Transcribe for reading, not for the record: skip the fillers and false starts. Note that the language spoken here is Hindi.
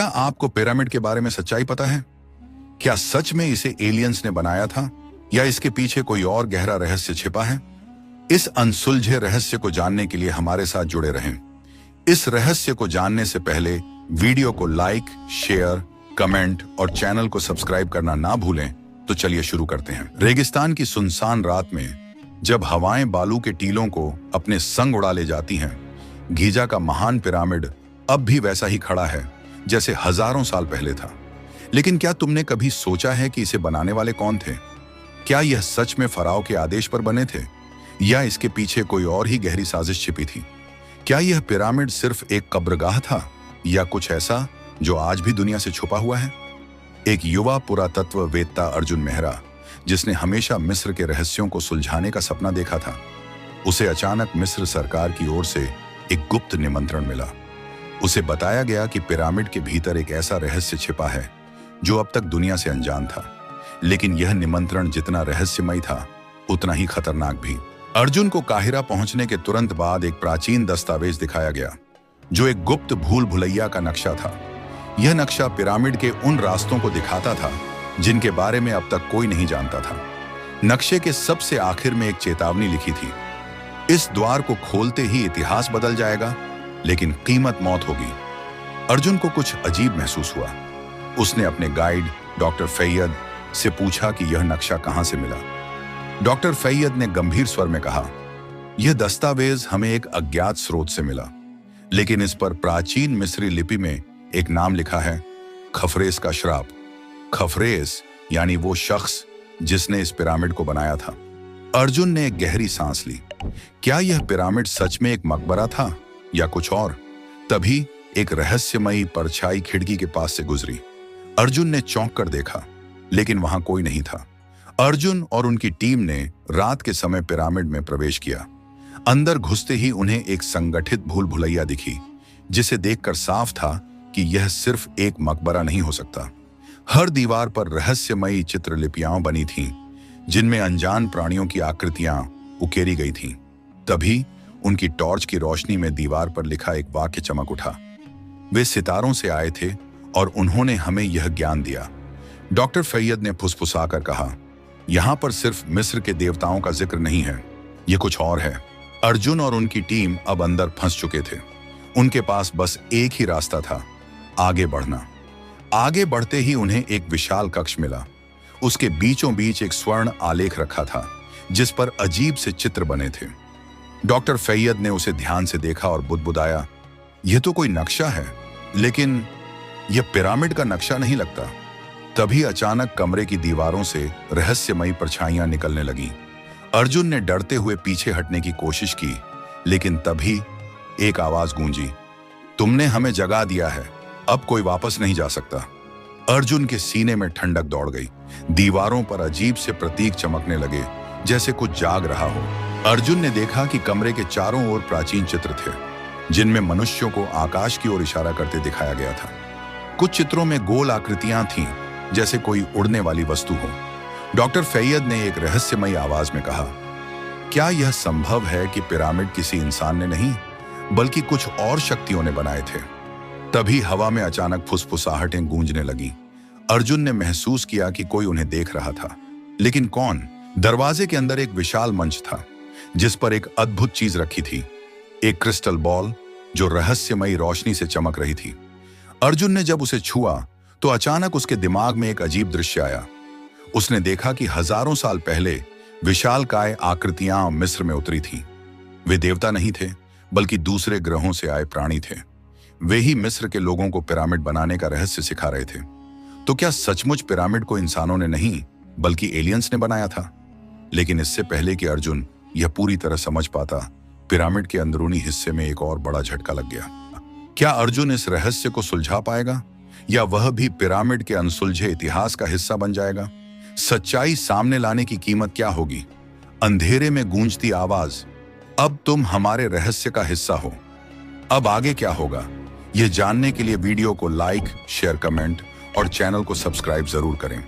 क्या आपको पिरामिड के बारे में सच्चाई पता है? क्या सच में इसे एलियंस ने बनाया था या इसके पीछे कोई और गहरा रहस्य छिपा है? इस अनसुलझे रहस्य को जानने के लिए हमारे साथ जुड़े रहें। इस रहस्य को जानने से पहले वीडियो को लाइक, शेयर, कमेंट और चैनल को सब्सक्राइब करना ना भूलें। तो चलिए शुरू करते हैं। रेगिस्तान की सुनसान रात में जब हवाएं बालू के टीलों को अपने संग उड़ा ले जाती हैं, गीजा का महान पिरामिड अब भी वैसा ही खड़ा है जैसे हजारों साल पहले था। लेकिन क्या तुमने कभी सोचा है कि इसे बनाने वाले कौन थे? क्या यह सच में फराओ के आदेश पर बने थे या इसके पीछे कोई और ही गहरी साजिश छिपी थी? क्या यह पिरामिड सिर्फ एक कब्रगाह था या कुछ ऐसा जो आज भी दुनिया से छुपा हुआ है? एक युवा पुरातत्ववेत्ता अर्जुन मेहरा, जिसने हमेशा मिस्र के रहस्यों को सुलझाने का सपना देखा था, उसे अचानक मिस्र सरकार की ओर से एक गुप्त निमंत्रण मिला। उसे बताया गया कि पिरामिड के भीतर एक ऐसा रहस्य छिपा है जो अब तक दुनिया से अनजान था। लेकिन यह निमंत्रण जितना रहस्यमय था, उतना ही खतरनाक भी। अर्जुन को काहिरा पहुंचने के तुरंत बाद एक प्राचीन दस्तावेज दिखाया गया जो एक गुप्त भूल भुलैया का नक्शा था। यह नक्शा पिरामिड के उन रास्तों को दिखाता था जिनके बारे में अब तक कोई नहीं जानता था। नक्शे के सबसे आखिर में एक चेतावनी लिखी थी, इस द्वार को खोलते ही इतिहास बदल जाएगा, लेकिन कीमत मौत होगी। अर्जुन को कुछ अजीब महसूस हुआ। उसने अपने गाइड डॉक्टर फैयद से पूछा कि यह नक्शा कहां से मिला। डॉक्टर फैयद ने गंभीर स्वर में कहा, यह दस्तावेज हमें एक अज्ञात स्रोत से मिला, लेकिन इस पर प्राचीन मिस्री लिपि में एक नाम लिखा है, खफरेस का श्राप। खफरेस यानी वो शख्स जिसने इस पिरामिड को बनाया था। अर्जुन ने एक गहरी सांस ली। क्या यह पिरामिड सच में एक मकबरा था या कुछ और? तभी एक रहस्यमयी परछाई खिड़की के पास से गुजरी। अर्जुन ने चौंक कर देखा, लेकिन वहां कोई नहीं था। अर्जुन और उनकी टीम ने रात के समय पिरामिड में प्रवेश किया। अंदर घुसते ही उन्हें एक संगठित भूल भुलैया दिखी, जिसे देखकर साफ था कि यह सिर्फ एक मकबरा नहीं हो सकता। हर दीवार पर रहस्यमयी चित्रलिपियां बनी थीं, जिनमें अनजान प्राणियों की आकृतियां उकेरी गई थीं। तभी उनकी टॉर्च की रोशनी में दीवार पर लिखा एक वाक्य चमक उठा, वे सितारों से आए थे और उन्होंने हमें यह ज्ञान दिया। डॉक्टर फैयद ने फुसफुसाकर कहा, यहां पर सिर्फ मिस्र के देवताओं का जिक्र नहीं है, यह कुछ और है। अर्जुन और उनकी टीम अब अंदर फंस चुके थे। उनके पास बस एक ही रास्ता था, आगे बढ़ना। आगे बढ़ते ही उन्हें एक विशाल कक्ष मिला। उसके बीचों बीच एक स्वर्ण आलेख रखा था, जिस पर अजीब से चित्र बने थे। डॉक्टर फैयद ने उसे ध्यान से देखा और बुदबुदाया, यह तो कोई नक्शा है, लेकिन यह पिरामिड का नक्शा नहीं लगता। तभी अचानक कमरे की दीवारों से रहस्यमयी परछाइयां निकलने लगीं। अर्जुन ने डरते हुए पीछे हटने की कोशिश की, लेकिन तभी एक आवाज गूंजी, तुमने हमें जगा दिया है, अब कोई वापस नहीं जा सकता। अर्जुन के सीने में ठंडक दौड़ गई। दीवारों पर अजीब से प्रतीक चमकने लगे, जैसे कुछ जाग रहा हो। अर्जुन ने देखा कि कमरे के चारों ओर प्राचीन चित्र थे, जिनमें मनुष्यों को आकाश की ओर इशारा करते दिखाया गया था। कुछ चित्रों में गोल आकृतियां थीं, जैसे कोई उड़ने वाली वस्तु हो। डॉक्टर फैयद ने एक रहस्यमयी आवाज में कहा, क्या यह संभव है कि पिरामिड किसी इंसान ने नहीं, बल्कि कुछ और शक्तियों ने बनाए थे? तभी हवा में अचानक फुसफुसाहटें गूंजने लगी। अर्जुन ने महसूस किया कि कोई उन्हें देख रहा था, लेकिन कौन? दरवाजे के अंदर एक विशाल मंच था, जिस पर एक अद्भुत चीज रखी थी, एक क्रिस्टल बॉल जो रहस्यमयी रोशनी से चमक रही थी। अर्जुन ने जब उसे छुआ तो अचानक उसके दिमाग में एक अजीब दृश्य आया। उसने देखा कि हजारों साल पहले विशालकाय आकृतियां मिस्र में उतरी थीं। वे देवता नहीं थे, बल्कि दूसरे ग्रहों से आए प्राणी थे। वे ही मिस्र के लोगों को पिरामिड बनाने का रहस्य सिखा रहे थे। तो क्या सचमुच पिरामिड को इंसानों ने नहीं, बल्कि एलियंस ने बनाया था? लेकिन इससे पहले कि अर्जुन यह पूरी तरह समझ पाता, पिरामिड के अंदरूनी हिस्से में एक और बड़ा झटका लग गया। क्या अर्जुन इस रहस्य को सुलझा पाएगा, या वह भी पिरामिड के अनसुलझे इतिहास का हिस्सा बन जाएगा? सच्चाई सामने लाने की कीमत क्या होगी? अंधेरे में गूंजती आवाज, अब तुम हमारे रहस्य का हिस्सा हो। अब आगे क्या होगा, यह जानने के लिए वीडियो को लाइक, शेयर, कमेंट और चैनल को सब्सक्राइब जरूर करें।